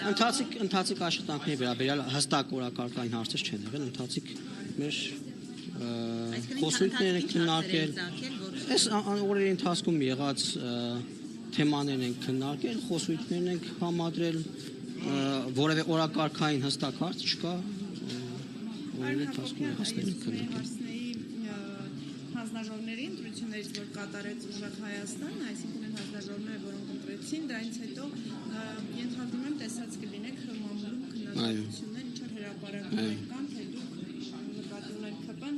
Ընթացիկ աշխատանքների վերաբերյալ հստակ օրակարգային հարցեր չեն եղել, ընթացիկ մեր խոսույթներ ենք քննարկել, այս օրերի ընթացքում եղած թեմաներ ենք քննարկել, խոսույթներ ենք համադրել, որևէ օրակարգային հստակ հարց չկա, օրերի ընթացքում եղածներ ենք քննարկել։ Հանձնաժողովների ընտրություններից, որ կատարեց Ուժեղ Հայաստան, այսինքն այն հանձնաժողովները, որոնք ընտրեցին, դրանից հետո ենթադրում եմ տեսած կլինեք մամուլում քննադատություններ, ինչեր հրապարակներ կան, թե դուք նկատի ունեք ԿՊ-ն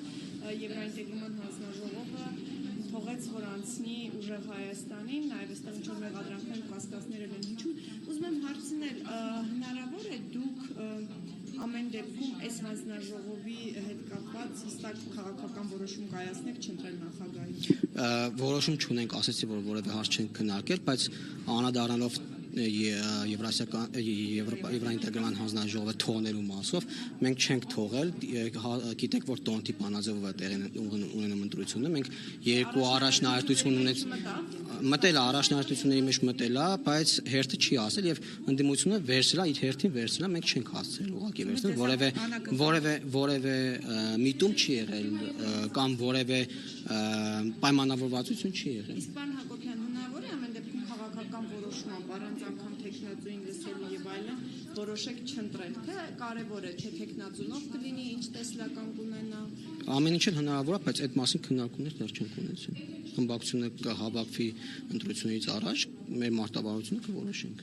Եվրաինտեգրման հանձնաժողովը թողեց, որ անցնի Ուժեղ Հայաստանին, նաև այստեղ ինչ-որ մեղադրանքներ ու կասկածներ են հնչում։ Ուզում եմ հարցնել, հնարավոր է դուք ամեն դեպքում այս հանձնաժողովի հետ կապված հստակ քաղաքական որոշում կայացնեք չընտրել նախագահին։ Որոշում չունենք, ասեցի, որ որևէ հարց չենք քննարկել, բայց անդրադառնալով Եվրաինտեգրման հանձնաժողովը թողնելու մասով մենք չենք թողել, գիտեք, որ Տոնտի Պանաձևով է տեղի ունենում ընտրությունը, մենք երկու առաջնահերթություն մտել է, առաջնահերթությունների մեջ մտել է, բայց հերթը չի ասել եւ ընդդիմությունը վերցրել, իր հերթին վերցրել, մենք չենք հասցրել ուղղակի վերցնել, որևէ միտում չի եղել կամ որևէ պայմանավորվածություն չի եղել։ Իսկ պարոն Հակոբյան, հնարավոր է ամեն դեպքում քաղաքական որոշում առանց անգամ տեխնացուին լսելու եւ այլն որոշեք չընտրել, թե կարևոր է, թե տեխնացունով կլինի, ինչ տեսլական կունենա։ Ամեն ինչ հնարավոր է, բայց այդ մասին քննարկումներ դեռ չենք ունեցել։ Խմբակցությունը կհավաքվի ընտրություններից առաջ, մեր մարտավարությունը կորոշենք։